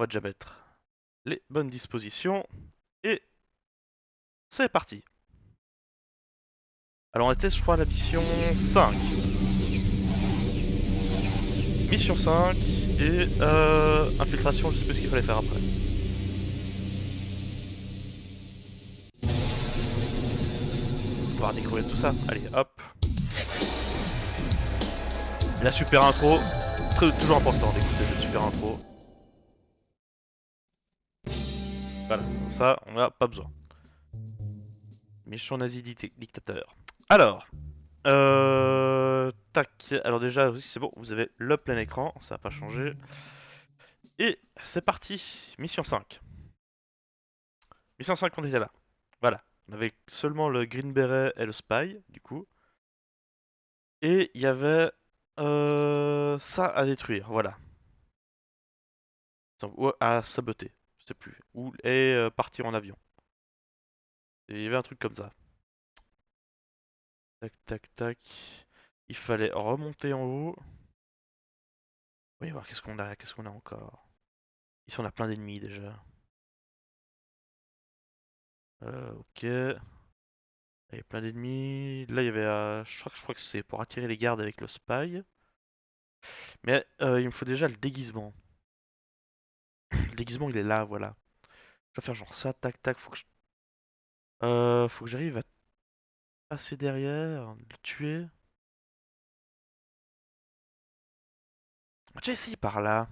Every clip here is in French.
On va déjà mettre les bonnes dispositions. Et c'est parti. Alors on était je crois à la mission 5. Mission 5 et infiltration, je sais plus ce qu'il fallait faire après. On va découvrir tout ça. Allez, hop. La super intro. Toujours important d'écouter cette super intro. Voilà, ça on n'a pas besoin. Méchant nazi dictateur. Alors, tac. Alors déjà, oui, c'est bon, vous avez le plein écran, ça n'a pas changé. Et c'est parti, mission 5. Mission 5, on était là. Voilà, on avait seulement le Green Beret et le Spy, du coup. Et il y avait ça à détruire, voilà. Ou à saboter, je sais plus. Ou et partir en avion. Et il y avait un truc comme ça. Tac, tac, tac. Il fallait remonter en haut. Oui, voir qu'est-ce qu'on a encore. Ici on a plein d'ennemis déjà. Ok. Là, il y a plein d'ennemis. Là il y avait, je crois que c'est pour attirer les gardes avec le spy. Mais il me faut déjà le déguisement. Le déguisement il est là, voilà. Je vais faire genre ça, tac, tac. Faut que j'arrive à passer derrière, le tuer. On va déjà essayé par là.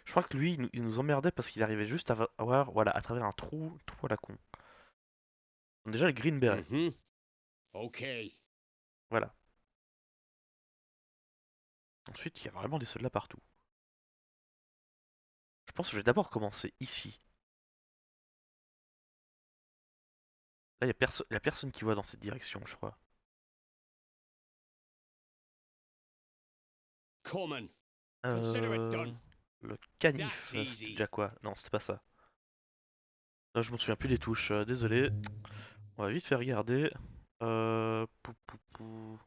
Je crois que lui, il nous emmerdait parce qu'il arrivait juste à voir, voilà, à travers un trou à la con. Donc déjà le green beret. Mm-hmm. Okay. Voilà. Ensuite, il y a vraiment des soldats partout. Je pense que je vais d'abord commencer ici. Là, il y a personne qui voit dans cette direction, je crois. Coming. Consider it Euh... done. Le That's canif, c'était easy. déjà quoi? Non, c'était pas ça. Je m'en souviens plus des touches, désolé. On va vite faire regarder. Pou, pou, pou.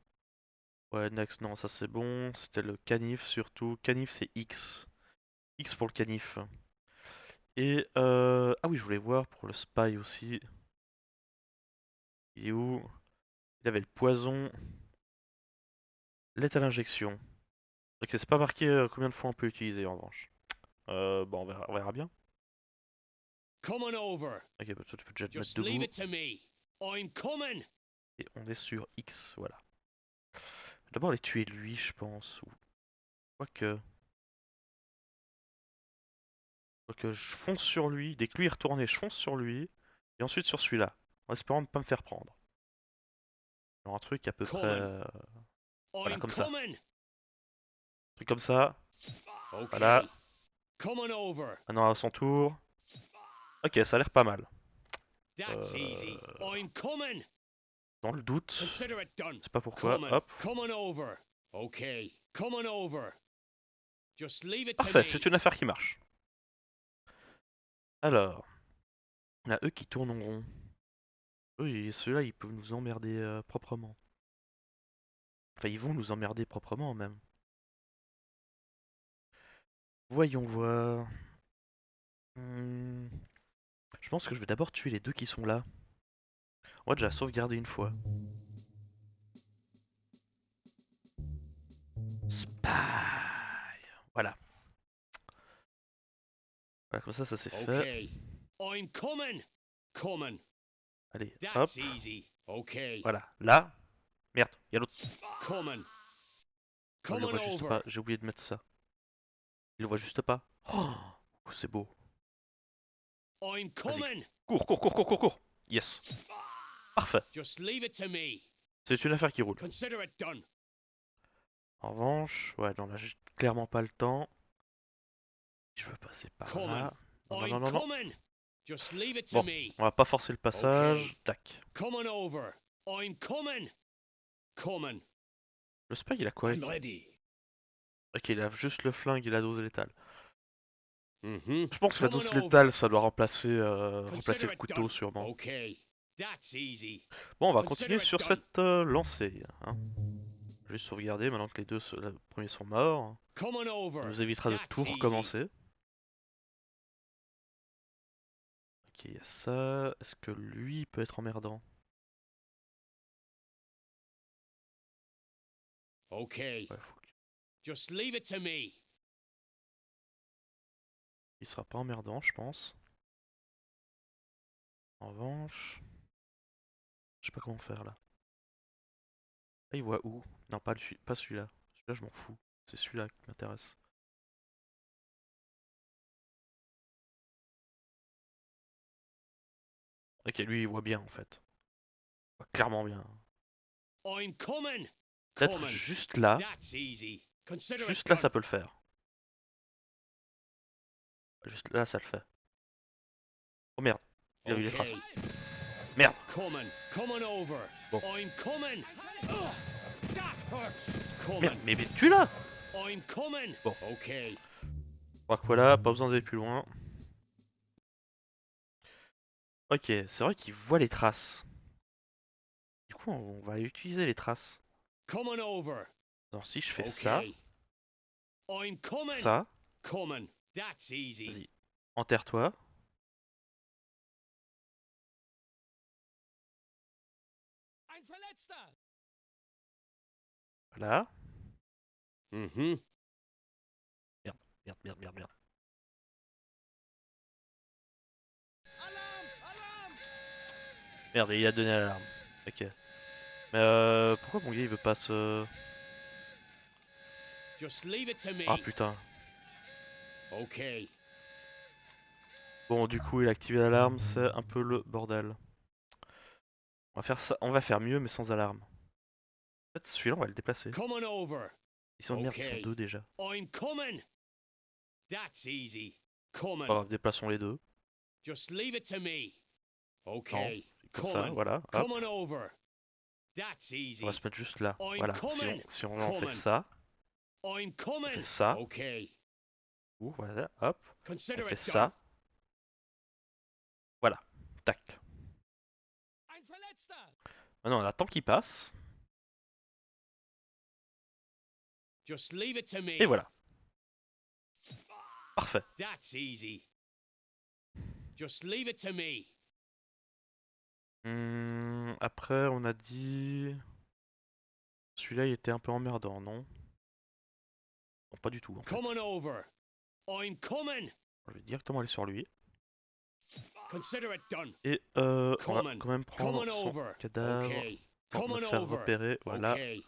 Ouais, next, non, ça c'est bon. C'était le canif surtout. Canif c'est X. X pour le canif. Et ah oui, je voulais voir pour le spy aussi. Il est où? Il avait le poison. Létal injection. Ok, c'est pas marqué combien de fois on peut l'utiliser en revanche. Bon, on verra bien. Come on over. Ok, bah, toi tu peux déjà te mettre Just leave debout. it to me. I'm coming. Et on est sur X, voilà. D'abord les tuer lui, je pense. Ou quoique. Quoique je fonce sur lui. Dès que lui est retourné, je fonce sur lui. Et ensuite sur celui-là. En espérant ne pas me faire prendre. Genre un truc à peu près. Coming. Voilà, I'm comme ça. coming. Un truc comme ça. Voilà. Okay. Come on over. Maintenant à son tour. Ok, ça a l'air pas mal. That's easy. Euh, I'm coming. Dans le doute. Consider it done. Je sais pas pourquoi. Coming. Hop. Come on over. Okay. Come on over. Just leave it to Parfait, c'est me. une affaire qui marche. Alors. Il y a eux qui tournent en rond. Oui, ceux-là, ils peuvent nous emmerder proprement. Enfin, ils vont nous emmerder proprement même. Voyons voir. Hmm, Je pense que je vais d'abord tuer les deux qui sont là. On va déjà sauvegarder une fois. Spy. Voilà. Voilà, comme ça c'est fait. Okay. I'm coming. Coming. Allez, hop. That's easy. Okay. Voilà. Là. Merde, il y a l'autre. Coming. Oh, il Come le on voit juste over. pas. J'ai oublié de mettre ça. Il le voit juste pas. Oh, c'est beau. I'm Vas-y. coming. Cours, cours, cours, cours, cours, cours. Yes. Parfait. Just leave it to me. C'est une affaire qui roule. Consider it done. En revanche, ouais, non, là j'ai clairement pas le temps. Je veux passer par Coming. là. Non, non, non, I'm non, non. coming. Just leave it to Bon, me. on va pas forcer le passage. Okay. Tac. Come on over. I'm coming. Coming. Le spy, il a quoi? I'm ready. Ok, il a juste le flingue et la dose létale. Mm-hmm. Je pense que la Come on dose over. létale, ça doit remplacer Consider le it couteau done. sûrement. Okay. That's easy. Bon, on va continuer Consider it sur done. cette lancée, hein. Juste sauvegarder maintenant que les premiers sont morts. Come on Ça over. nous évitera de That's tout easy. recommencer. Ok, il y a ça. Est-ce que lui peut être emmerdant? Okay. Ouais, faut Just leave it to me. qu'il sera pas emmerdant, je pense. En revanche, je sais pas comment faire là. Ah, il voit où? Non, pas celui-là. Celui-là, je m'en fous. C'est celui-là qui m'intéresse. Ok, lui, il voit bien en fait. Il voit clairement bien. I'm coming. Peut-être Coming. juste là. That's easy. Consider it Juste là, done. ça peut le faire. Juste là, ça le fait. Oh merde, il a vu les traces. Okay. Merde. Coming. Coming over. Bon. I'm coming. Ugh, that hurts. Merde, Coming. mais tu là. I'm coming. Bon. Okay. Je crois que voilà, pas besoin d'aller plus loin. Ok, c'est vrai qu'il voit les traces. Du coup, on va utiliser les traces. Coming over. Alors si je fais ça, Okay. I'm coming. ça, Coming. That's easy. vas-y, enterre-toi. Ein Verletzter. Voilà. Mhm. Merde, merde, merde, merde, merde. Alarm! Alarm! Merde, il a donné l'alarme. Ok. Mais pourquoi mon gars il veut pas se... Just leave it to me. Ah putain. Okay. Bon, du coup, il a activé l'alarme, c'est un peu le bordel. On va faire ça, on va faire mieux, mais sans alarme. En fait, celui-là, on va le déplacer. Coming over. Ils sont merde, ils sont Okay. deux déjà. I'm coming. That's easy. Pas Coming. grave, déplaçons les deux. Just leave it to me. Non, Okay. comme ça, Coming. voilà. Hop. Coming over. That's On va easy. se mettre juste là. I'm Voilà. coming. Si on en fait Coming. ça, I'm on coming. fait ça, Okay. ou voilà, hop, Consider on fait it done. ça, voilà, tac. Ein Verletzter. Maintenant, on attend qu'il passe, Just leave it to me. et voilà. Parfait. That's easy. Just leave it to me. Après, on a dit... Celui-là, il était un peu emmerdant, non? Non, pas du tout, en fait. Coming over. I'm coming. Je vais directement aller sur lui. Consider it done. Et on va Coming. quand même prendre Coming son over. cadavre Okay. pour me Coming faire over. repérer. Voilà, Okay.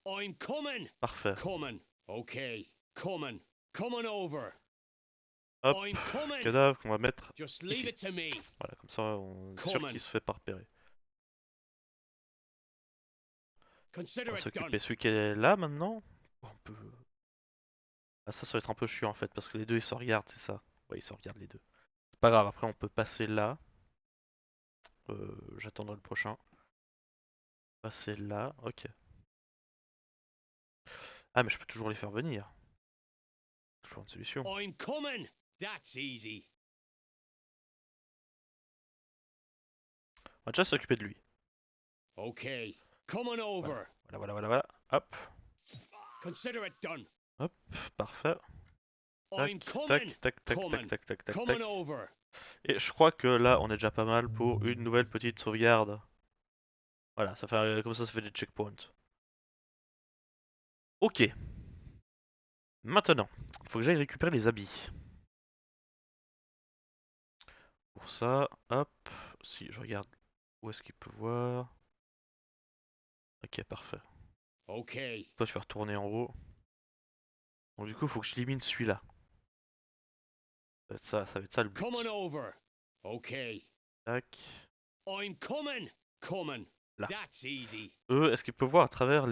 I'm coming. parfait. Coming. Okay. Coming. Coming over. Hop, I'm coming. cadavre qu'on va mettre Just leave ici. it to me. Voilà, comme ça, on est sûr Coming. qu'il se fait pas repérer. On Consider va it s'occuper done. celui qui est là maintenant. On peut... Ah, ça va être un peu chiant en fait, parce que les deux ils se regardent, c'est ça. Ouais, ils se regardent les deux. C'est pas grave, après on peut passer là. J'attendrai le prochain. Passer là, ok. Ah, mais je peux toujours les faire venir. Toujours une solution. I'm coming. That's easy. On va déjà s'occuper de lui. Okay. Coming over. Voilà. Hop, Consider it done. hop, parfait. I'm Tac, coming. tac, Coming. tac. Coming over. Et je crois que là, on est déjà pas mal pour une nouvelle petite sauvegarde. Voilà, ça fait comme ça fait des checkpoints. Ok. Maintenant, il faut que j'aille récupérer les habits. Pour ça, hop, si je regarde où est-ce qu'il peut voir. Ok, parfait. Okay. Toi, tu vas retourner en haut. Donc du coup, il faut que je élimine celui-là. Ça va être ça le but. Coming over. Okay. Tac. I'm coming. Coming. Là. That's easy. Eux, est-ce qu'ils peuvent voir à travers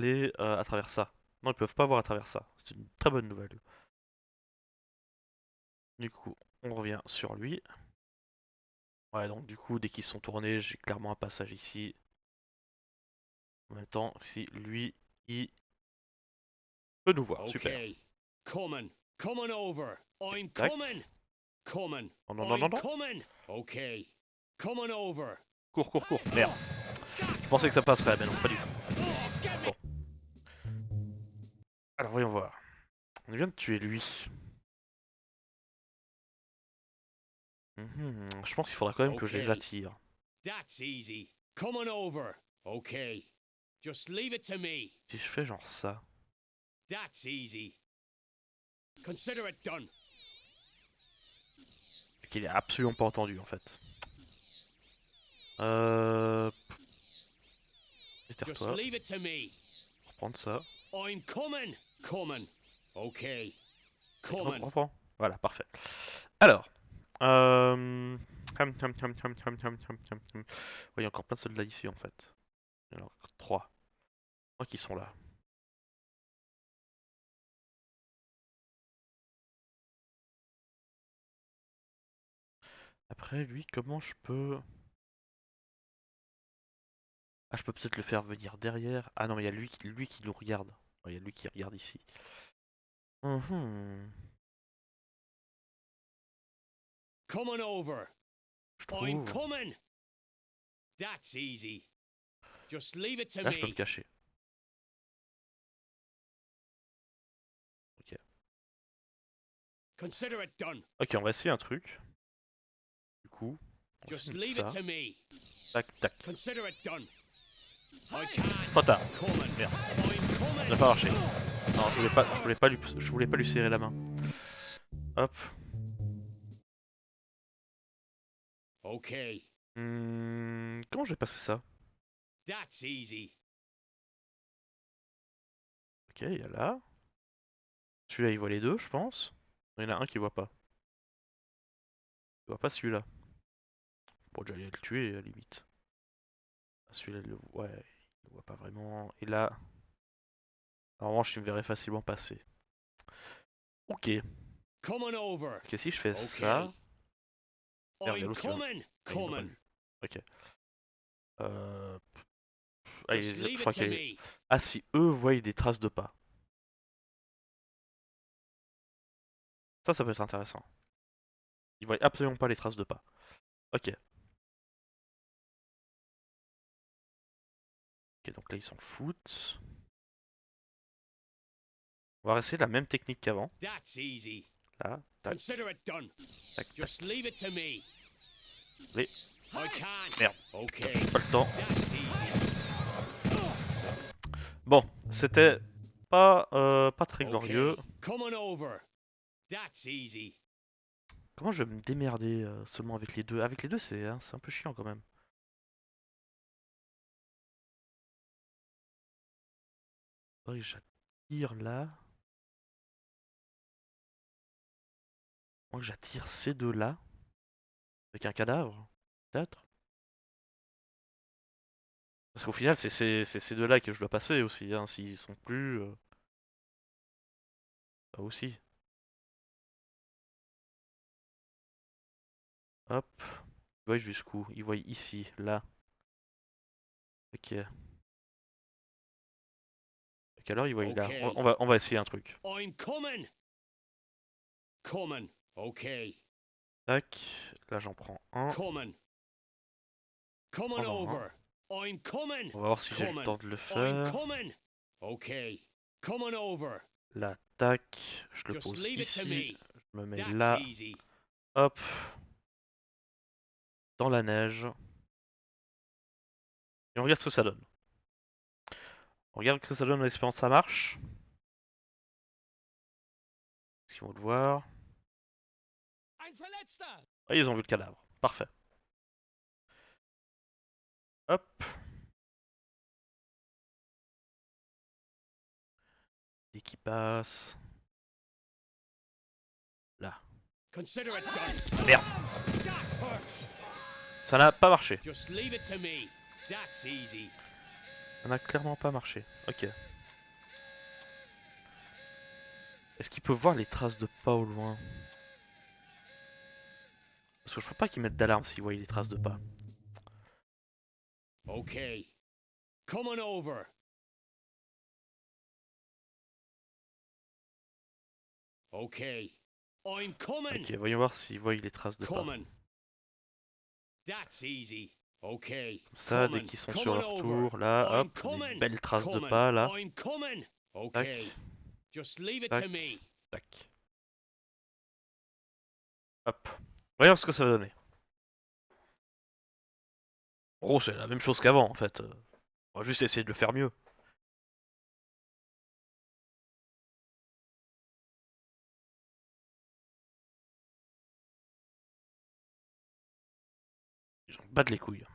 ça? Non, ils peuvent pas voir à travers ça. C'est une très bonne nouvelle. Du coup, on revient sur lui. Ouais, donc du coup, dès qu'ils sont tournés, j'ai clairement un passage ici. En même temps, si lui, il peut nous voir. Super. Okay. Coming. Coming over. I'm Tac. coming. Coming. Non. I'm coming. Okay. Coming over. Cours. Merde. Je pensais que ça passerait, mais non, pas du tout. Oh, get me. Bon. Alors voyons voir. On vient de tuer lui. Je pense qu'il faudra quand même que je les Okay, attire. that's easy. Come on over. Okay. Just leave it to me. Si je fais genre ça. That's easy. Consider it done. Qu'il est absolument pas entendu en fait. Euh... Just Éterre-toi. leave it to me. Reprendre ça. I'm coming. Coming. Okay. Coming. Reprends. Voilà, parfait. Alors. Il y a encore plein de soldats ici en fait. Il y en a encore 3. 3 qui sont là. Après lui, comment je peux... Ah, je peux peut-être le faire venir derrière. Ah non, mais il y a lui qui nous regarde. Il y a lui qui regarde ici. Mhm. Come on over. Je I'm trouve. coming. That's easy. Just leave it to Là, je peux me me. cacher. Ok. Consider it done. Ok, on va essayer un truc. Du coup, on va Just essayer de leave it ça. to me. Tac, tac. Consider it done. I can't. Trop tard. Coming. Merde. I'm Ça coming. n'a pas marché. Non, je voulais pas lui serrer la main. Hop. Okay. Comment je vais passer ça? That's easy. Ok, il y a là. Celui-là, il voit les deux, je pense. Il y en a un qui voit pas. Il voit pas celui-là. Bon, déjà, il le tuer, à la limite. Ah, celui-là, ouais, il le voit pas vraiment. Et là, en revanche, il me verrait facilement passer. Ok. Come on over. Ok, si je fais ça... Okay. Merde, il y a I'm l'autre qui va... coming. Ah, il m'a pas Coming. vu. Ok. Euh... Ah, Just je leave it crois to qu'il y a... me. Ah, si eux voient des traces de pas. Ça peut être intéressant. Ils voient absolument pas les traces de pas. Ok. Ok, donc là, ils s'en foutent. On va essayer la même technique qu'avant. That's easy. Là, tac, Consider it done. tac, tac. Just leave it to me. Mais, I can't. merde, Okay. j'ai pas le temps. That's easy. Bon, c'était pas très glorieux. Okay. Come on over. That's easy. Comment je vais me démerder seulement avec les deux? Avec les deux, c'est un peu chiant quand même. Faudrait que j'attire là. Moi, que j'attire ces deux-là. Avec un cadavre, peut-être. Parce qu'au final, c'est ces deux-là que je dois passer aussi. Hein, s'ils y sont plus... Bah aussi. Hop. Ils voient jusqu'où? Ils voient ici, là. Ok. Ok, alors ils voient là. Okay. On va essayer un truc. I'm coming. Coming. Okay. Tac. Là, j'en prends un. Coming. Come on Prends-en un. over. I'm coming. On va voir si j'ai le Coming. temps de le I'm faire. coming. Okay. Come on over. Là, tac. Je le Just pose leave it to ici. me. Je me mets That's là. easy. Hop. Dans la neige. Et on regarde ce que ça donne. On regarde ce que ça donne en espérant que ça marche. Est-ce qu'ils vont le voir? Ah, ils ont vu le cadavre. Parfait. Hop. Et qui passe. Là. Consider it done. Merde. That hurts. Ça n'a pas marché. Just leave it to me. That's easy. Ça n'a clairement pas marché. Ok. Est-ce qu'il peut voir les traces de pas au loin? Parce que je crois pas qu'ils mettent d'alarme s'ils voient les traces de pas. Okay. Come on over. Okay. I'm coming. Ok, voyons voir s'ils voient les traces de pas. Coming. That's easy. Okay. Comme ça, dès Coming. qu'ils sont Come sur on leur over. tour, là, I'm hop, des coming. belles traces de Coming. pas, là. I'm coming. Tac. Okay. Just leave it Tac, to me. tac. Hop. Voyons ce que ça va donner. En gros, c'est la même chose qu'avant en fait. On va juste essayer de le faire mieux. Ils en battent les couilles.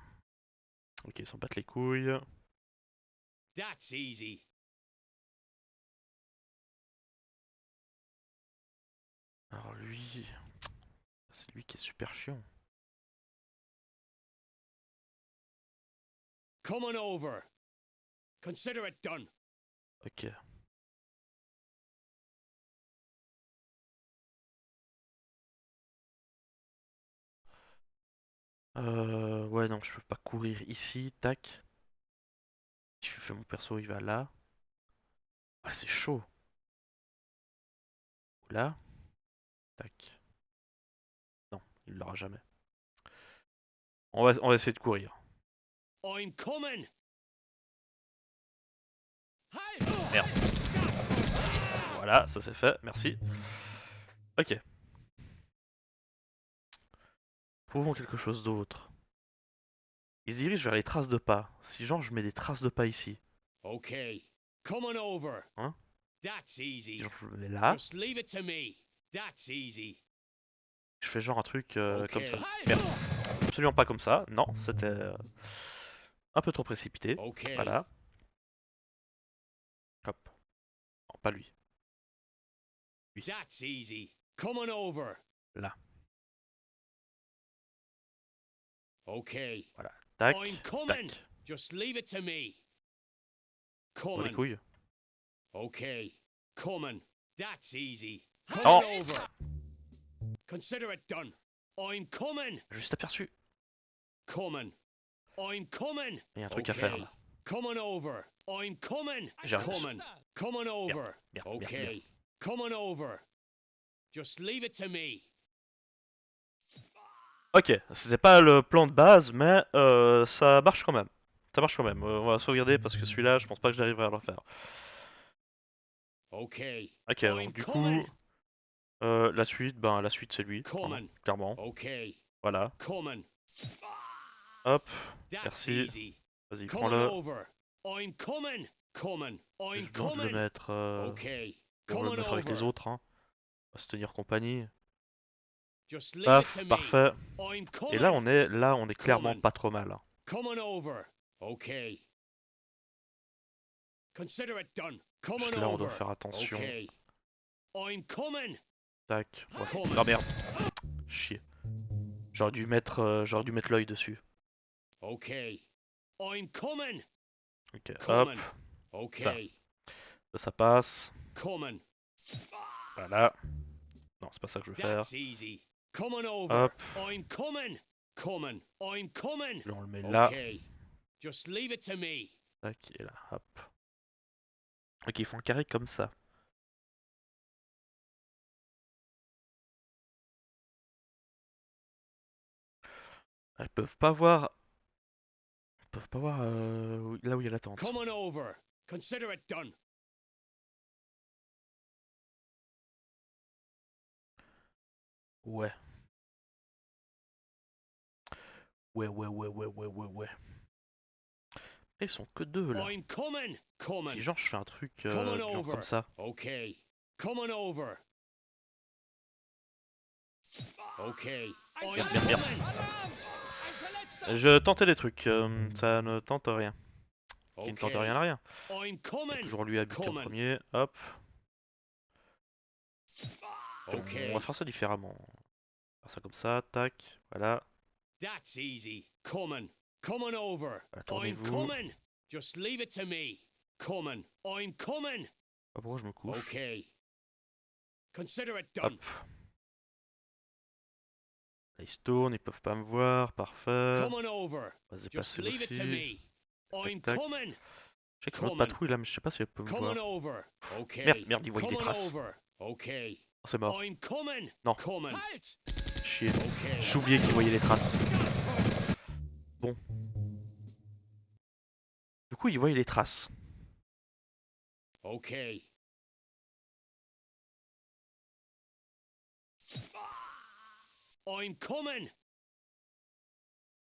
Ok, ils s'en battent les couilles. That's easy. Alors lui, c'est lui qui est super chiant. Come on over. Consider it done. Ok. Ouais, non, je peux pas courir ici. Tac. Si je fais mon perso, il va là. Ah, c'est chaud. Là. Tac. Non, il l'aura jamais. On va essayer de courir. I'm coming. Merde. Voilà, ça c'est fait. Merci. Ok. Trouvons quelque chose d'autre. Il se dirige vers les traces de pas. Si genre je mets des traces de pas ici. Okay. Come on over. Hein? That's Si easy. genre je le mets là. Just leave it to me. That's easy. Je fais genre un truc comme ça. Okay. Merde. Absolument pas comme ça. Non, c'était un peu trop précipité. Okay. Voilà. Hop. Non, pas lui. Lui. That's easy. Come on over. Là. Okay. Voilà. Tac. I'm coming. Tac. Just leave it to me. Pour les Coming. couilles. Okay. Coming. That's easy. Oh. Come on over. Consider it done. I'm coming. Juste aperçu. Coming. I'm coming. Il y a un truc à faire Okay. là. Come on over. I'm coming. J'arrive. Coming. Come on over. Merde, merde, Okay. merde. Come on over. Just leave it to me. Ok, c'était pas le plan de base, mais ça marche quand même. Ça marche quand même. On va sauvegarder parce que celui-là, je pense pas que j'arriverai à le refaire. Okay. Ok, I'm donc du coming. coup, la suite c'est lui, hein, Coming. clairement. Okay. Voilà. Coming. Hop, That's merci. easy. Vas-y, Come on prends-le. over. I'm coming. Coming. I'm Juste besoin de le coming. mettre, Okay. on va Come le on mettre avec les over. autres, hein. On va se tenir compagnie. Just leave it Paf, to me. parfait. I'm Et coming. là, on est clairement Coming. pas trop mal, hein. Come on over. Okay. Consider it done. Come Juste on là, on doit over. faire attention. Okay. I'm coming. Tac. On va faire... Coming. Ah merde. Chier. J'aurais dû mettre l'œil dessus. Okay. I'm coming. Ok, hop. Coming. Okay. Ça passe. Coming. Voilà. Non, c'est pas ça que je veux faire. That's easy. Come on over. Hop. I'm coming. Coming. I'm coming. Là, on le met là. Okay. Just leave it to me. Tac, et là, hop. Ok, ils font un carré comme ça. Ils peuvent pas voir. Ils peuvent pas voir là où il y a la tente. Come on over. Consider it done. Ouais. Ouais. Ils sont que deux là. I'm coming. Si Coming. genre je fais un truc Come on genre over. comme ça. Okay. Come on over. Okay. I'm Merde, merde. coming. Je tentais des trucs, ça ne tente rien. Qui ne tente Okay. rien à rien. I'm On va coming. toujours lui habiter en Coming. premier. Hop. Okay. On va faire ça différemment. On va faire ça comme ça. Tac. Voilà. That's easy. Coming. Come on over. Voilà, I'm tournez-vous. coming. Just leave it to me. Coming. I'm coming. Ah, pourquoi je me couche? Okay. Consider it done. Hop. Là, ils se tournent, ils peuvent pas me voir. Parfait. Come on over. On va se Just dépasser leave it to aussi. me. I'm tac. coming. Je sais qu'il y a une autre Coming. patrouille là, mais je sais pas si elle peut me Come voir. on over. Okay. Merde, il voit Come des on traces. over. Okay. Oh, c'est mort. I'm coming. Non. Coming. Chier. Okay. J'ai oublié qu'il voyait les traces. Bon. Du coup, il voyait les traces. Okay. I'm coming.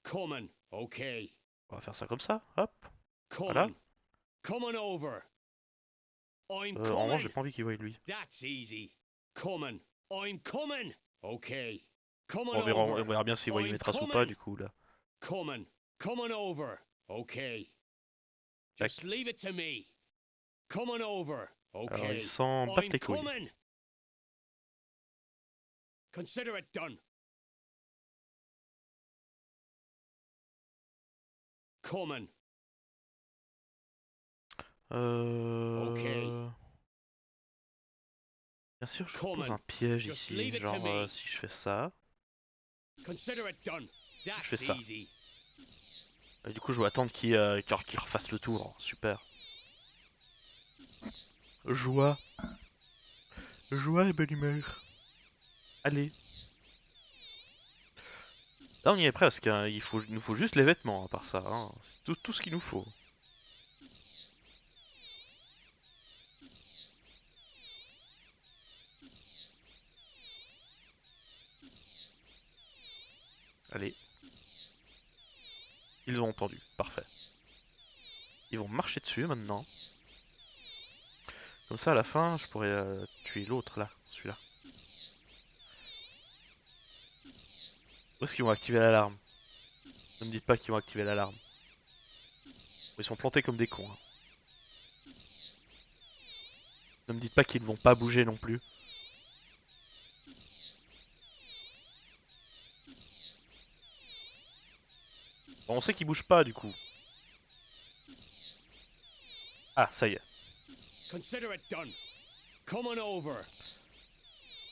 Coming. Okay. On va faire ça comme ça, hop. Coming. Voilà. Coming over. I'm En revanche, j'ai coming. pas envie qu'il voie lui. That's easy. Coming. I'm coming. Okay. Coming On over. verra bien s'il voit I'm mes traces ou coming. pas du coup là. Coming. Coming over. Okay. Tac. Just leave it to me. Coming over. Alors Okay. il s'en bat I'm les couilles. coming. Consider it done. Coming. Ok. Ok. Bien sûr, je Come pose on. un piège Just ici. leave it to Genre, me. si je fais ça, Consider it done. je That's fais ça. easy. Et du coup, je dois attendre qu'il refasse le tour. Super. Joie. Joie et bonne humeur. Allez. Là, on y est presque. Hein. Il nous faut juste les vêtements, à part ça. Hein. C'est tout ce qu'il nous faut. Allez. Ils ont entendu. Parfait. Ils vont marcher dessus maintenant. Comme ça, à la fin, je pourrais tuer l'autre là. Celui-là. Où est-ce qu'ils vont activer l'alarme? Ne me dites pas qu'ils vont activer l'alarme. Ils sont plantés comme des cons. Hein. Ne me dites pas qu'ils ne vont pas bouger non plus. Bon, on sait qu'ils bougent pas du coup. Ah, ça y est. Consider it done. Coming over.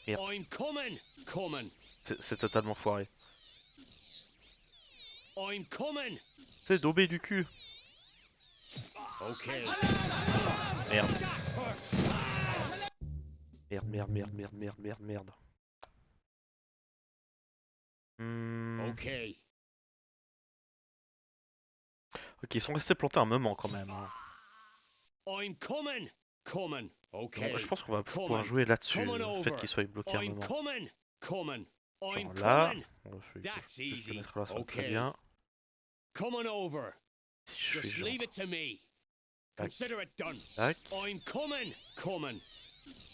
Merde. I'm coming. Coming. C'est totalement foiré. I'm coming. C'est daubé du cul. Okay. Merde. Merde. Okay. Ok, ils sont restés plantés un moment quand même. Hein. I'm coming. Coming. Okay. Donc, je pense qu'on va pouvoir jouer là-dessus. Le fait qu'ils soient bloqués un I'm moment. coming. Coming. I'm Genre là. coming. Je vais That's juste le easy. mettre là, ça va très Okay. bien. Coming over. Si je fais Just genre. leave it to me. Tac. Consider it done. Tac. I'm coming. Coming.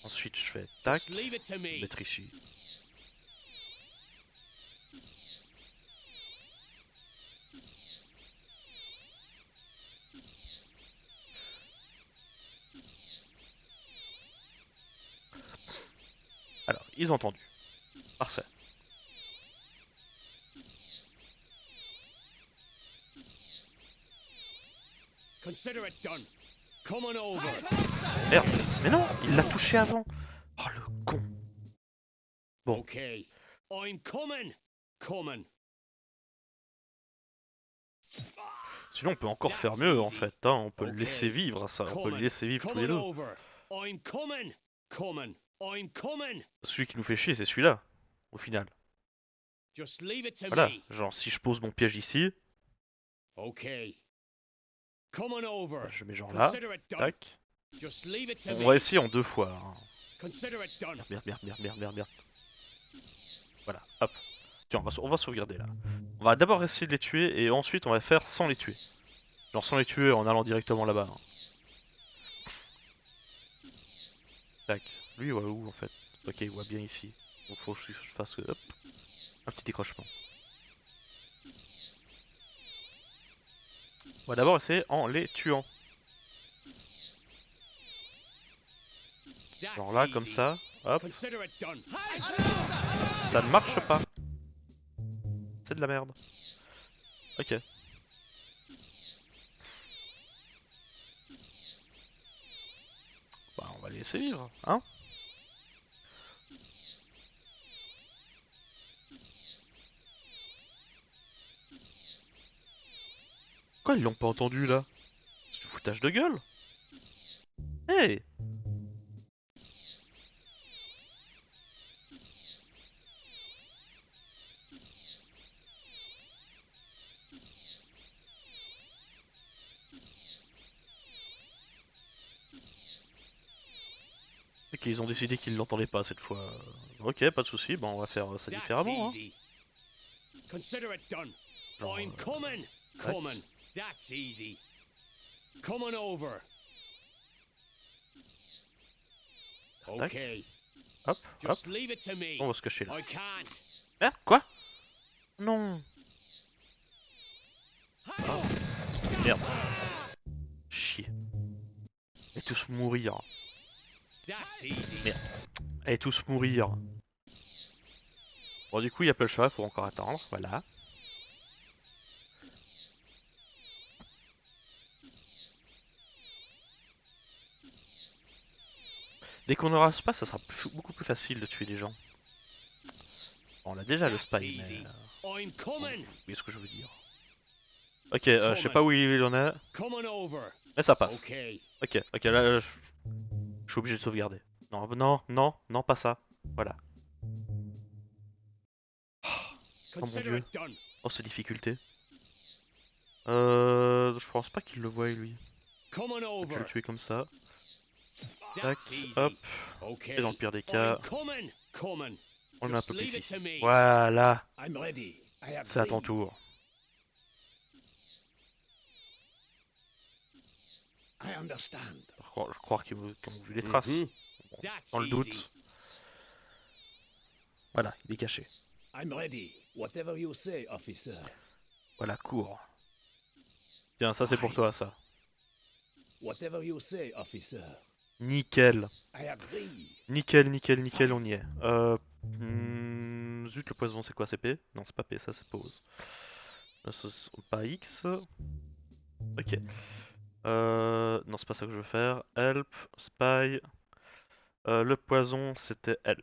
Ensuite, je fais tac. Just leave it to me. Mettre ici. Alors, ils ont entendu. Parfait. Consider it done. Coming over. Merde. Mais non, il l'a touché avant. Oh le con. Bon. Okay. I'm coming. Coming. Sinon, on peut encore faire mieux en fait. Hein. On peut le laisser vivre, ça. On peut le laisser vivre tous les deux. I'm coming. Coming. I'm coming. Celui qui nous fait chier, c'est celui-là. Au final. Just leave it to Voilà. me. Genre, si je pose mon piège ici, Okay. Coming over. je mets genre là. Consider it done. Tac. Just leave it to On me. va essayer en deux fois. Hein. Consider it done. Merde. Voilà, hop. Tiens, on va sauvegarder là. On va d'abord essayer de les tuer et ensuite on va faire sans les tuer. Genre sans les tuer en allant directement là-bas. Hein. Tac. Lui il voit où en fait? Ok, il voit bien ici. Donc faut que je fasse hop, un petit décrochement. On va d'abord essayer en les tuant. Genre là, comme ça. Hop. Consider it done. Ça ne marche pas. C'est de la merde. Ok. Bah, on va les laisser vivre, hein. Pourquoi ils l'ont pas entendu là? C'est du foutage de gueule. Hey! Ok, ils ont décidé qu'ils l'entendaient pas cette fois. Ok, pas de souci, bon, on va faire ça différemment. Hein. Consider it done. Genre, I'm coming. tac. Coming. That's easy. Come on over. Tac. Okay. Hop, hop. Just leave it to me. On va se cacher là. I can't. Hein? Quoi? Non. Oh. Merde. Chier. Et tous mourir. That's easy. Merde. Et tous mourir. Bon, du coup, il y a pas le cheval, faut encore attendre. Voilà. Dès qu'on aura ce pas, ça sera beaucoup plus facile de tuer les gens. Bon, on a déjà le That's spy, mais... easy. I'm Vous coming. voyez ce que je veux dire. Ok, je sais pas où il en est, Come on over. mais ça passe. Okay. Ok, là, je suis obligé de sauvegarder. Non, non, non, non, pas ça. Voilà. Oh mon Consider dieu. it done. Oh, ces difficultés. Je pense pas qu'il le voie, lui. Come on Je vais over. le tuer comme ça. Tac, That's easy. hop. Okay. Et dans le pire des cas, I'm coming. Coming. on le met un Just peu plus leave it ici. to me. Voilà, I'm ready. I c'est à ton agree. tour. I understand. Je crois qu'ils ont vu les traces. Mhm. Bon, That's dans le easy. doute. Voilà, il est caché. I'm ready. Whatever you say, officer. Voilà, cours. Tiens, ça c'est pour toi, ça. Whatever you say, officer. Nickel. I agree. Nickel, nickel, nickel, on y est. Zut, le poison c'est quoi? C'est P? Non, c'est pas P, ça c'est pause. Pas X. Ok. Non, c'est pas ça que je veux faire. Help, spy. Le poison c'était L.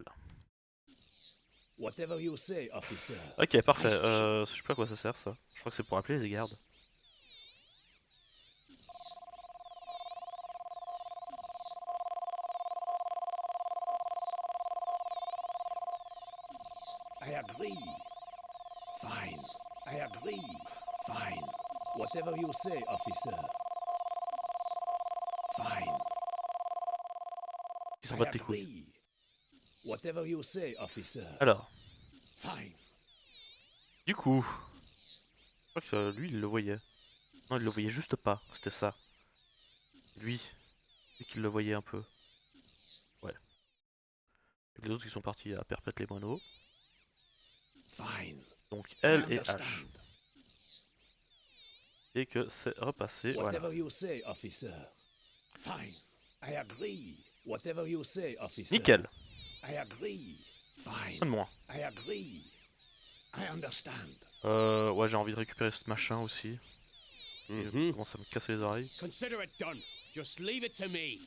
Whatever you say, officer. Ok, parfait. I see. Je sais pas à quoi ça sert ça. Je crois que c'est pour appeler les gardes. I agree. Fine. I agree. Fine. Whatever you say, officer. Fine. Ils s'en I battent les couilles. agree. Whatever you say, officer. Alors, Fine. du coup, je crois que lui il le voyait. Non, il le voyait juste pas. C'était ça. Lui qu'il le voyait un peu. Ouais. Et les autres qui sont partis à Perpète les moineaux. Fine. Donc I L et understand. H. Et que c'est repassé, voilà. Whatever you say, officer. Fine. I agree. Whatever you say, officer. Nickel. I agree. Un de Fine. moins. I agree. I understand. Ouais, j'ai envie de récupérer ce machin aussi. Il commence à me casser les oreilles. Consider it done. Just leave it to me.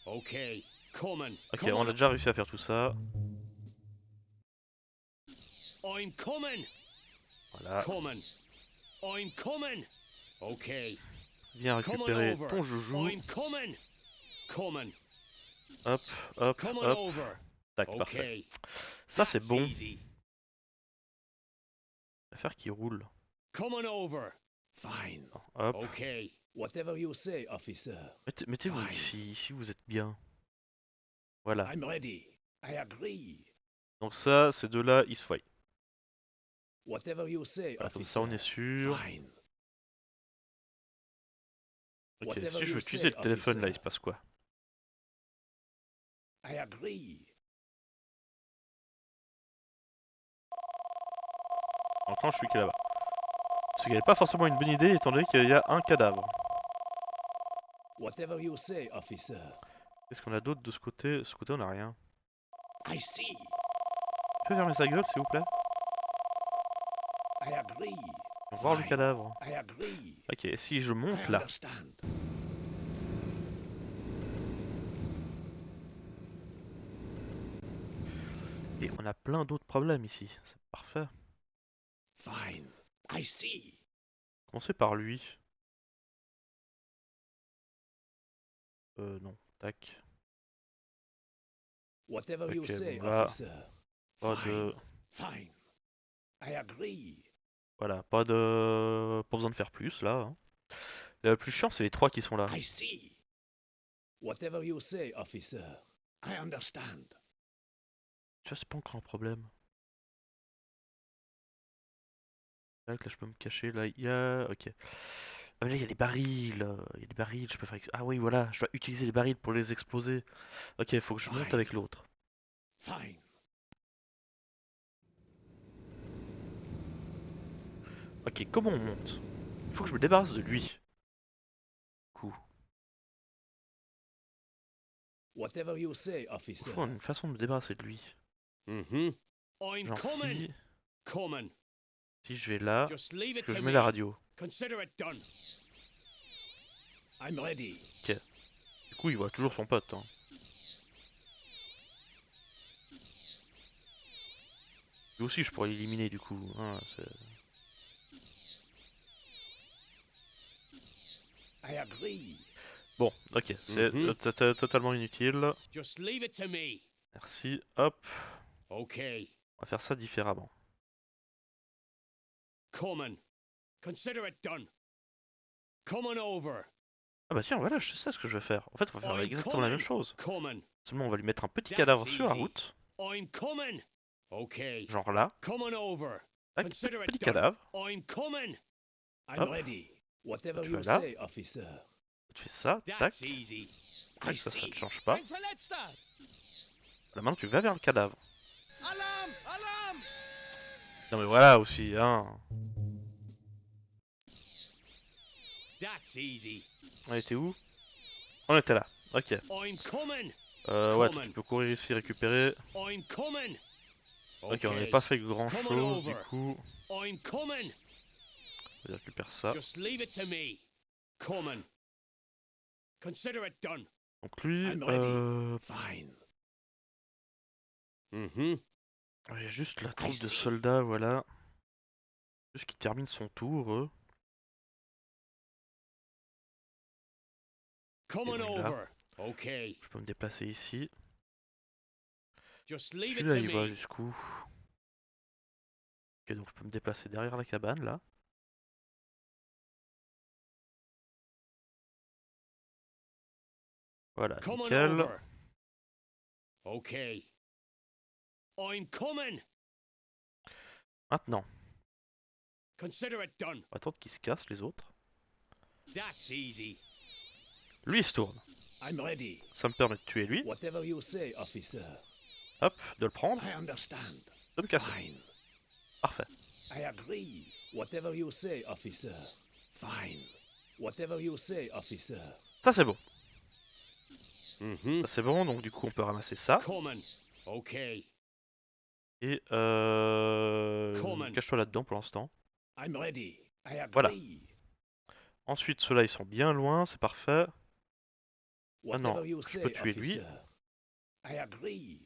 Okay. Coming. Ok, Come on on. a déjà réussi à faire tout ça. I'm coming. Voilà. Coming. I'm coming. Okay. Viens Come on récupérer over. ton joujou. I'm coming. Coming. Hop, hop, Come on hop. over. Tac, parfait. Okay. Ça c'est That's bon. easy. L'affaire qui roule. Come on over. Fine. Hop. Okay. Whatever you say, officer. Mettez-vous Fine. ici, ici vous êtes bien. Voilà. I'm ready. I agree. Donc ça, ces deux-là, ils se voient. Whatever you say, Voilà, comme officer. ça on est sûr. Fine. Ok, Whatever si je you veux utiliser say, le téléphone là, il officer. se passe quoi? I agree. Encore celui qui est là-bas. Ce qui n'est pas forcément une bonne idée étant donné qu'il y a un cadavre. Whatever you say, officer. Qu'est-ce qu'on a d'autre de ce côté? De ce côté on a rien. I see. Tu peux fermer sa gueule s'il vous plaît? I agree. On va voir le Fine. cadavre. I agree. Ok, et si je I monte là? understand. Et on a plein d'autres problèmes ici. C'est parfait. Fine. I see. Commencer par lui. Non. Tac. Whatever you Ok, say, bon là, officer. pas Fine. de... Fine. I agree. Voilà, pas de... Pas besoin de faire plus là. Hein. Le plus chiant c'est les trois qui sont là. I see. Whatever you say, officer. I understand. Tu vois, c'est pas encore un problème. Tac, là je peux me cacher, là il y a... Ok. Ah mais là il y a les barils, il y a des barils, je peux faire... Ah oui voilà, je dois utiliser les barils pour les exploser. Ok, faut que je monte Fine. avec l'autre. Fine. Ok, comment on monte? Il faut que je me débarrasse de lui. Coup. Whatever you say, Il officer. faut une façon de me débarrasser de lui. Mm-hmm. I'm Genre coming. Coming. si je vais là, Just leave it que to je mets la me. radio. Consider it done. I'm ready. Ok. Du coup il voit toujours son pote. Hein. Lui aussi je pourrais l'éliminer du coup. Hein, I agree. bon, ok, c'est totalement inutile. Just leave it to me. Merci, hop. Okay. On va faire ça différemment. Coming. Consider it done. Come on over. Ah bah tiens, voilà, je sais ce que je vais faire. En fait, on va faire I'm exactement la même coming. chose. Coming. Seulement, on va lui mettre un petit That's cadavre sur la easy. route. I'm coming. Okay. Genre là. Come on over. Tac, Consider petit it done. cadavre. I'm coming. I'm Hop. ready. Whatever Tu you vas là. say, officer. Tu fais ça, tac. That's easy. I Tac, ça see. ne change pas. I'm Verletzter. Là, maintenant, tu vas vers le cadavre. Alarm! Alarm! Non mais voilà aussi, hein. That's easy. On était où? On était là, ok. I'm coming. Ouais, toi, tu peux courir ici, récupérer. I'm coming. Ok, on n'avait pas fait grand Come on chose, du over. coup. I'm coming. Je récupère ça. Just leave it to me. Coming. Consider it done. Donc lui, I'm ready. Fine. Mm-hmm. il y a juste la I troupe de see. soldats, voilà. Juste qui termine son tour, eux. Come Et on voilà. over. Okay. Je peux me déplacer ici. Just leave it Celui-là, to il va me. jusqu'où? Ok, donc je peux me déplacer derrière la cabane, là. Voilà, Come on nickel. over. Okay. I'm coming. Maintenant, Consider it done. on va attendre qu'ils se cassent, les autres. That's easy. Lui, il se tourne. I'm ready. Ça me permet de tuer lui. Whatever you say, officer. Hop, de le prendre, I understand. de me casser. Fine. Parfait. I agree. Whatever you say, officer. Fine. Whatever you say, officer. Ça, c'est bon. Mm-hmm. Ça, c'est bon, donc du coup, on peut ramasser ça. Coming. Okay. Et Common. cache-toi là-dedans pour l'instant. I'm ready. I agree. Voilà. Ensuite, ceux-là, ils sont bien loin, c'est parfait. Maintenant, Whatever you je peux say, tuer lui. officer. I agree.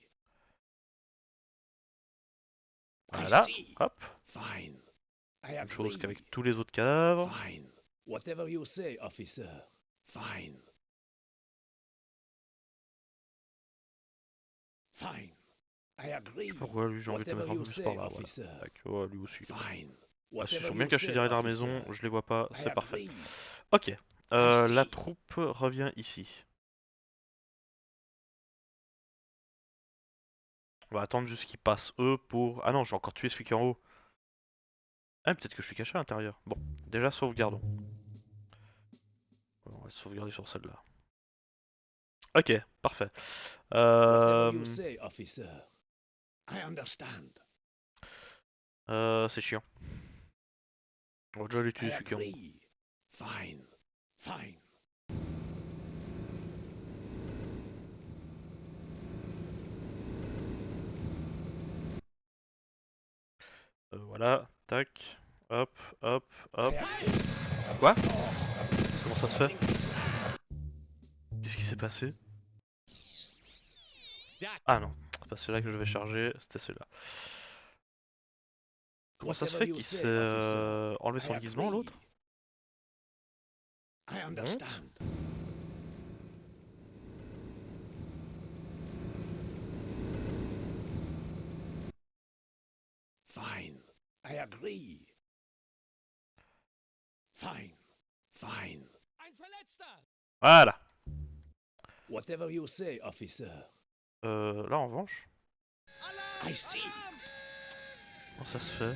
Voilà, I see. hop. Fine. I Même chose agree. qu'avec tous les autres cadavres. Fine. Whatever you say, officer. Fine. Fine. I agree. Pourquoi lui, j'ai envie de le Whatever mettre un you peu plus say, par là, voilà. officer. Tac, ouais, lui aussi. Fine. Ah, ils Whatever sont bien you cachés say, derrière la officer. maison, je les vois pas, I c'est parfait. agree. Ok, I la see. troupe revient ici. On va attendre juste qu'ils passent eux pour... Ah non, j'ai encore tué celui qui est en haut. Ah, peut-être que je suis caché à l'intérieur. Bon, déjà sauvegardons. On va se sauvegarder sur celle-là. Ok, parfait. Whatever you say, officer. I understand. C'est chiant. On va déjà aller I tuer celui qui est en haut. agree. Fine. Fine. Voilà, tac, hop, hop, hop. I agree. Quoi? Comment ça se fait? Qu'est-ce qui s'est passé? Ah non, c'est pas celui-là que je vais charger, c'était celui-là. Comment ça se fait qu'il s'est enlevé son déguisement, l'autre? I understand. Fine. I agree. Fine. Fine. I'm Verletzter. Voilà. Whatever you say, officer. Là en revanche, I see. comment ça se fait?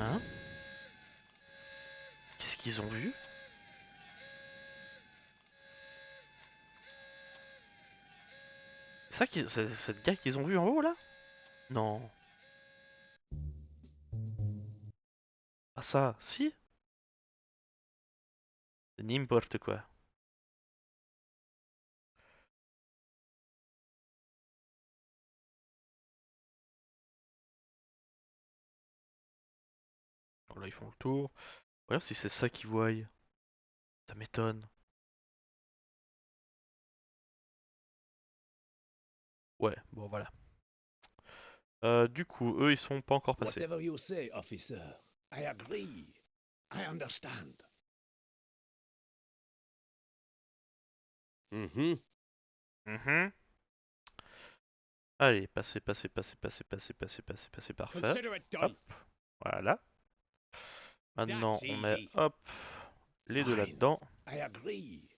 Hein? Qu'est-ce qu'ils ont vu? C'est ça c'est cette gars qu'ils ont vu en haut là? Non. Ah ça, si? C'est n'importe quoi. Bon, là ils font le tour. Regarde si c'est ça qu'ils voient. Ça m'étonne. Ouais, bon voilà. Du coup, eux ils sont pas encore passés. Whatever you say, officer. I agree. I understand. Mm-hmm. Mhm. Allez, passez, passez, passez, passez, passez, passez, passez, passez, parfait. Consider it Hop, done. voilà. Maintenant That's on met, easy. hop, les deux Fine. là-dedans. I agree.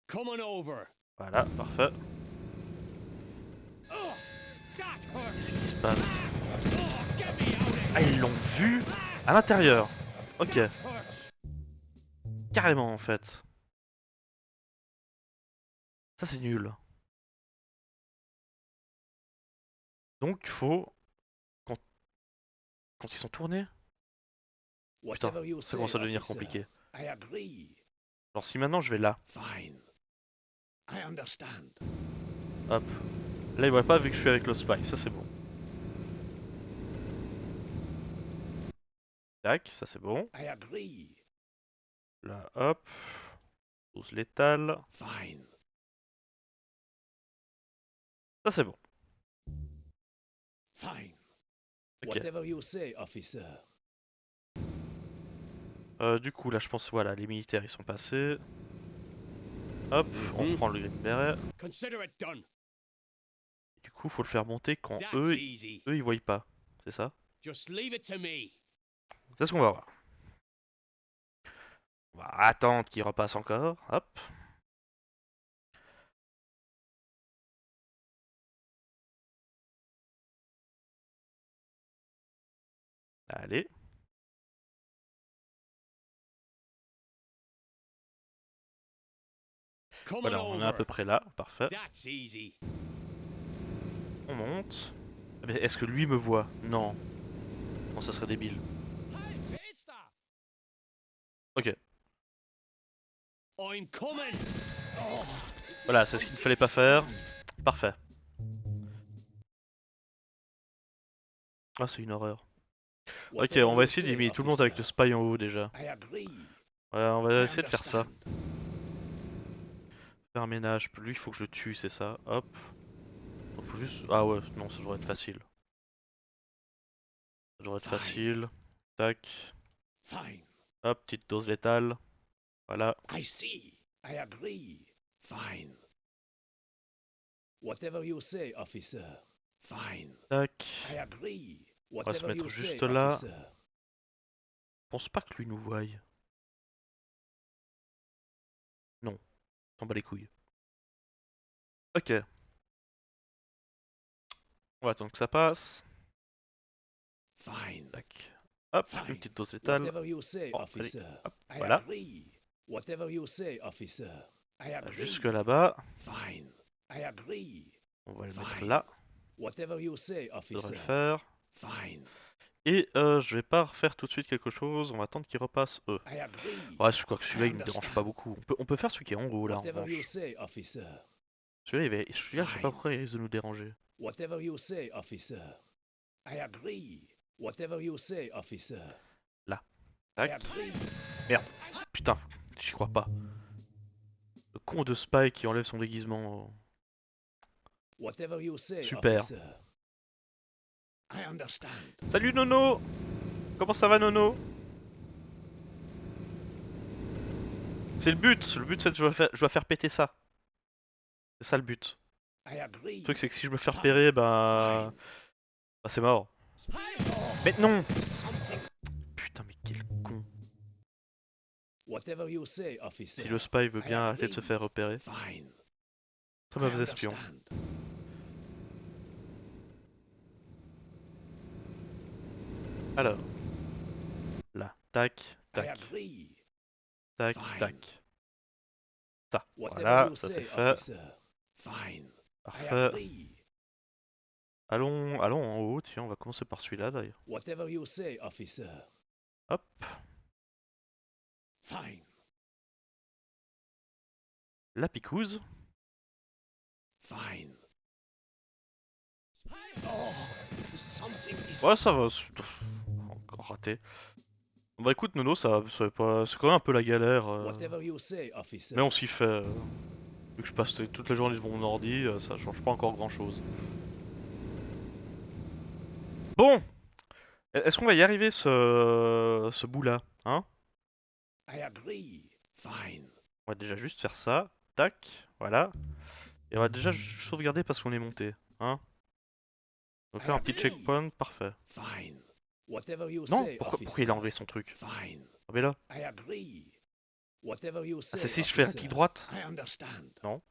Come on over. Voilà, parfait. Oh, that hurts. Qu'est-ce qui se passe? Oh, get me out of Ah, here. ils l'ont vu à l'intérieur. Ok, That hurts. carrément en fait. Ça c'est nul. Donc faut, quand, quand ils sont tournés. Putain, Whatever you ça commence say, à devenir officer. compliqué. I agree. Alors si maintenant je vais là, Fine. I understand. hop. Là ils voient pas vu que je suis avec le spy, ça c'est bon. Tac, ça c'est bon. I agree. Là, hop. Dose létale. Fine. Ça c'est bon. Fine. Ok. Whatever you say, officer. Du coup là je pense voilà, les militaires ils sont passés. Hop, on Mhm. prend le green beret. Consider it done. Du coup faut le faire monter quand That's eux, easy. ils voient pas. C'est ça? Just leave it to me. C'est ce qu'on va voir. On va attendre qu'il repasse encore. Hop. Allez. Come on Voilà, on est à peu over. près là. Parfait. That's easy. On monte. Mais est-ce que lui me voit? Non. Non, ça serait débile. Ok. I'm coming. Oh, Voilà, c'est ce qu'il ne fallait pas faire. Parfait. Ah, c'est une horreur. Ok, whatever on va you essayer say, d'éliminer tout le monde avec le officer. spy en haut déjà. I agree. Ouais, on va I essayer de faire ça. understand. Faire un ménage. Lui, il faut que je le tue, c'est ça. Hop. Faut juste. Ah ouais, non, ça devrait être facile. Ça devrait être Fine. facile. Tac. Fine. Hop, petite dose létale. Voilà. I see. I agree. Fine. Whatever you say, officer. Fine. Tac. I agree. On va se Whatever mettre you juste say, là. officer. Je pense pas que lui nous voie. Non. S'en bat les couilles. Ok. On va attendre que ça passe. Fine. Tac. Hop, une Fine. petite dose létale. Whatever you say, Oh, allez. officer. Hop, I voilà. agree. Whatever you say, officer. I agree. Jusque là-bas. Fine. I agree. On va le mettre Fine. là. Whatever you say, Ça devrait officer. le faire. Fine. Et je vais pas refaire tout de suite quelque chose. On va attendre qu'ils repassent eux. I agree. Ouais, je crois que I celui-là il me dérange pas understand. beaucoup. On peut faire celui qui est en haut là en Whatever you revanche. say, officer. Celui-là, celui-là, je sais pas Fine. pourquoi il risque de nous déranger. Whatever you say, officer. I agree. Whatever you say, officer. Là. I Tac. agree. Merde. Putain, j'y crois pas. Le con de Spy qui enlève son déguisement. Whatever you say, Super. officer. I understand. Salut Nono! Comment ça va Nono? C'est le but! Le but c'est que je dois faire péter ça. C'est ça le but. I agree. Le truc c'est que si je me fais repérer, bah c'est mort. Mais non! Something. Putain mais quel con. Whatever you say, officer. Si le spy veut I bien arrêter de se agree. faire repérer. Fine. Très I mauvais espion. understand. Alors. tac, I tac, agree. tac, Fine. tac. Ça, Whatever voilà, you ça c'est say, fait. officer. Fine. I Parfait. agree. Allons en haut, tiens, on va commencer par celui-là d'ailleurs. Whatever you say, officer. Hop, Fine. la picouse. Fine. Oh, something is. Ouais, ça va, encore raté. Bah écoute, Nono, c'est quand même un peu la galère. Whatever you say, officer. Mais on s'y fait. Vu que je passe toute la journée devant mon ordi, ça change pas encore grand-chose. Bon, est-ce qu'on va y arriver ce bout-là, hein? I agree. Fine. On va déjà juste faire ça, tac, voilà. Et on va déjà sauvegarder parce qu'on est monté, hein? On va I faire un petit agree. checkpoint, parfait. Fine. Whatever you Non, say, pourquoi il a officer. enlevé son truc? Fine. Ah mais là, I agree. Whatever you ah, c'est say, si je fais un officer. clic droite? I understand. Non,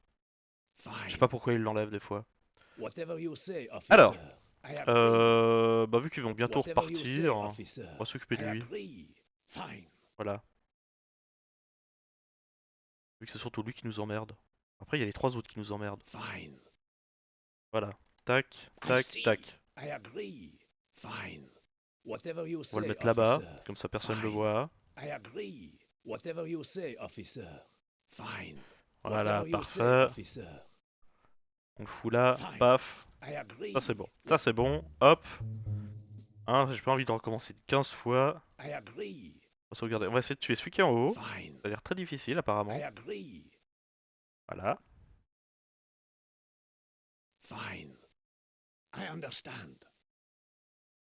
je sais Fine. pas pourquoi il l'enlève des fois. Whatever you say, Alors, officer. I agree. bah vu qu'ils vont bientôt Whatever you say, repartir, on officer. va s'occuper I de lui. agree. Fine. Voilà. Vu que c'est surtout lui qui nous emmerde. Après, il y a les trois autres qui nous emmerdent. Fine. Voilà. Tac, I tac, see. tac. I agree. Fine. Whatever you On va le say, mettre là-bas, officer. comme ça personne ne le Fine. voit. I agree. Whatever you say, officer. Fine. Voilà, Whatever you say, parfait. officer. On le fout là, Fine. paf. I agree. Ça c'est bon. Ça c'est bon. Hop. Hein, j'ai pas envie de recommencer 15 fois. I agree. On va sauvegarder. On va essayer de tuer celui qui est en haut. Fine. Ça a l'air très difficile I apparemment. agree. Voilà. Fine. I understand.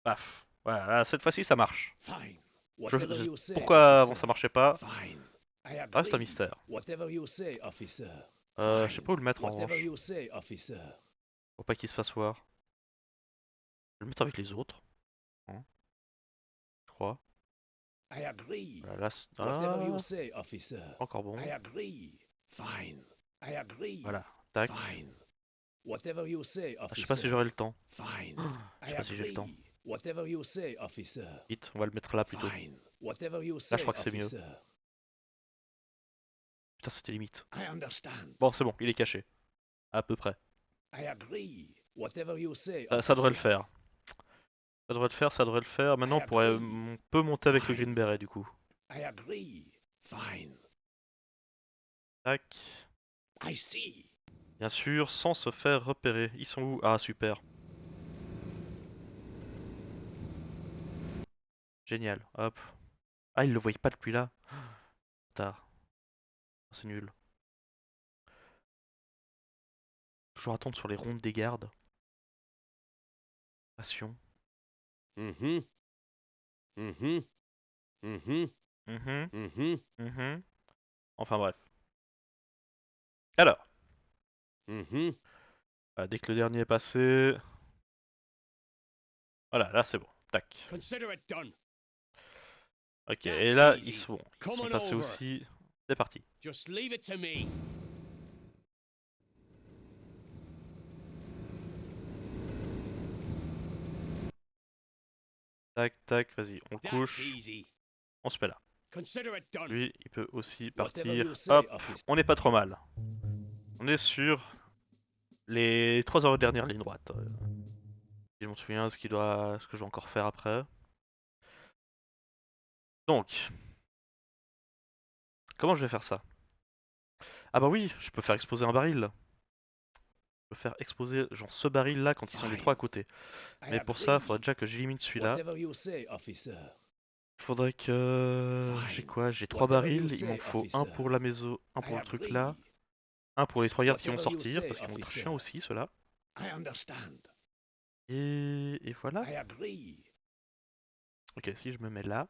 Paf. Voilà, là, cette fois-ci ça marche. Fine. Je- Whatever je- you say, Pourquoi avant officer. ça marchait pas? Fine. I Ça reste un agree. mystère. Whatever you say, officer. Je sais Fine. pas où le mettre en Whatever revanche. you say, officer. Pour pas qu'il se fasse voir. Je vais le mettre avec les autres. Hein, je crois. I agree. Voilà, là, Whatever you ah, say, officer. encore bon. I agree. Fine. I agree. Voilà. Tac. Fine. Whatever you say, Ah, je sais pas si officer. j'aurai le temps. Fine. Je I sais pas si j'ai le temps. agree. Whatever you say, officer. Vite, on va le mettre là plutôt. Fine. Whatever you Là, je say, crois que c'est mieux. officer. Putain, c'était limite. I understand. Bon, c'est bon, il est caché. À peu près. I agree. Whatever you say, Ça devrait le officer. faire. Ça devrait le faire, ça devrait le faire. Maintenant, on peut monter avec le Green Beret du coup. I agree. Fine. Tac. I see. Bien sûr, sans se faire repérer. Ils sont où? Ah, super. Génial. Hop. Ah, ils le voyaient pas depuis là. Tard. C'est nul. Toujours attendre sur les rondes des gardes. Passion. Mm-hmm. Mm-hmm. Mm-hmm. Mhm, Mm-hmm. mhm. Enfin bref. Alors, Mm-hmm. dès que le dernier est passé. Voilà, là c'est bon. Tac. Consider it done. Ok, That's et là easy. ils sont Come on passés over. aussi. C'est parti. Just leave it to me. Tac, tac, vas-y, on le That's couche. easy. On se met là. Consider it done. Lui, il peut aussi Whatever partir. you say, Hop, officer. on n'est pas trop mal. On est sur les 3 heures dernière ligne droite. Je m'en souviens ce que je dois encore faire après. Donc, comment je vais faire ça? Ah bah oui, je peux faire exploser un baril. Je peux faire exploser genre ce baril là quand ils sont les trois à côté. I Mais pour ça, il agree. faudrait déjà que j'élimine celui-là. Whatever you say, officer. Il faudrait que... J'ai Fine. quoi? J'ai 3 Whatever you barils, il m'en say, faut un officer. pour la maison, un pour I le truc agree. là, un pour les 3 gardes qui vont Whatever you sortir, say, parce qu'ils vont être officer. chiants aussi ceux-là. I understand. Et voilà. I agree. Ok, si je me mets là.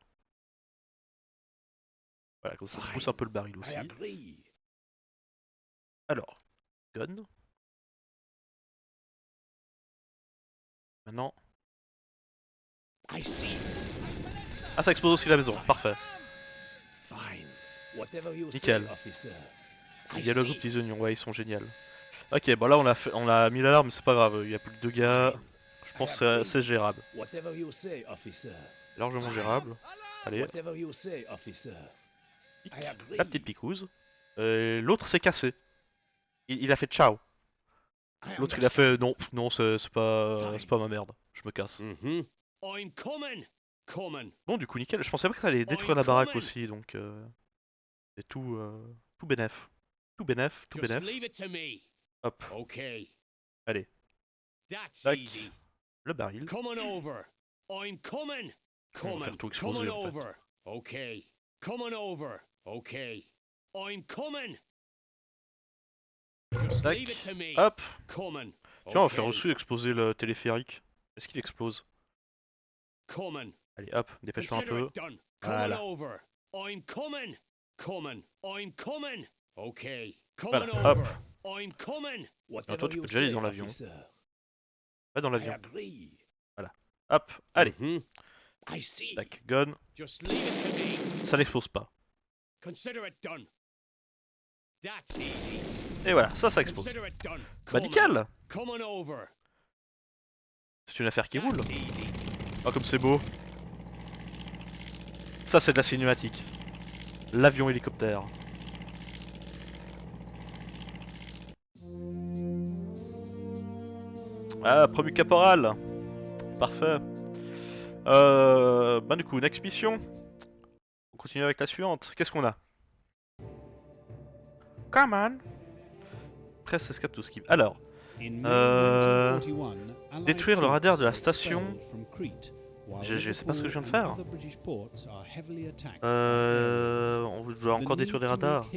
Voilà, comme ça pousse Fine. un peu le baril I aussi. agree. Alors, gun. Maintenant. I see. Ah, ça explose aussi la maison, parfait. Fine. Whatever you Nickel. say, officer. Les I dialogues aux see. petits oignons, ouais, ils sont géniaux. Ok, bon là on a mis l'alarme, mais c'est pas grave, il y a plus que 2 gars. Fine. Je I pense que agree. c'est gérable. Whatever you say, officer. largement gérable. Allez, Whatever you say, officer. pique. I agree. La petite picouse. L'autre s'est cassé. Il a fait ciao. I L'autre il a fait understand. non, c'est pas ma merde. Je me casse. Mhm. I'm coming. Coming. Bon, du coup, nickel. Je pensais pas que ça allait détruire la baraque aussi, donc c'est tout bénef. Tout bénef, tout Just bénef. leave it to me. Hop, Okay. allez. That's Tac. easy. Le baril. Come on over. I'm coming. On va faire Coming. tout Come exploser on en fait. over. Okay. Come on over. Okay. I'm coming. Just Tac. leave it to me. Hop. Coming. Tiens, on va faire Okay. aussi exploser le téléphérique. Est-ce qu'il explose? Coming. Allez, hop, dépêche-toi un Consider peu. it done. Come on Voilà. over. I'm coming. Coming. I'm coming. Okay. Come Voilà, on hop. over. I'm coming. Ah, toi, tu peux déjà aller dans l'avion. Va dans I l'avion. agree. Hop, allez. Mhm. I see. Tac, gun. Just leave it to me. Ça n'explose pas. Consider it done. That's easy. Et voilà, ça explose. Consider it done. Bah Come on. nickel. Come on over. C'est une affaire qui roule. That's easy. Oh, comme c'est beau. Ça, c'est de la cinématique. L'avion hélicoptère. Ah, promu caporal. Parfait. Bah du coup, next mission. On continue avec la suivante. Qu'est-ce qu'on a? Come on. Presse escape to skip. Alors, détruire le radar de la station. Je sais pas ce que je viens de faire. On doit encore détruire des radars.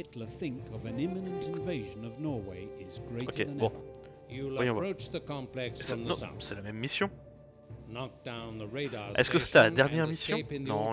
Ok, bon. Voyons voir. Non, c'est la même mission. Est-ce que c'était la dernière mission? Non,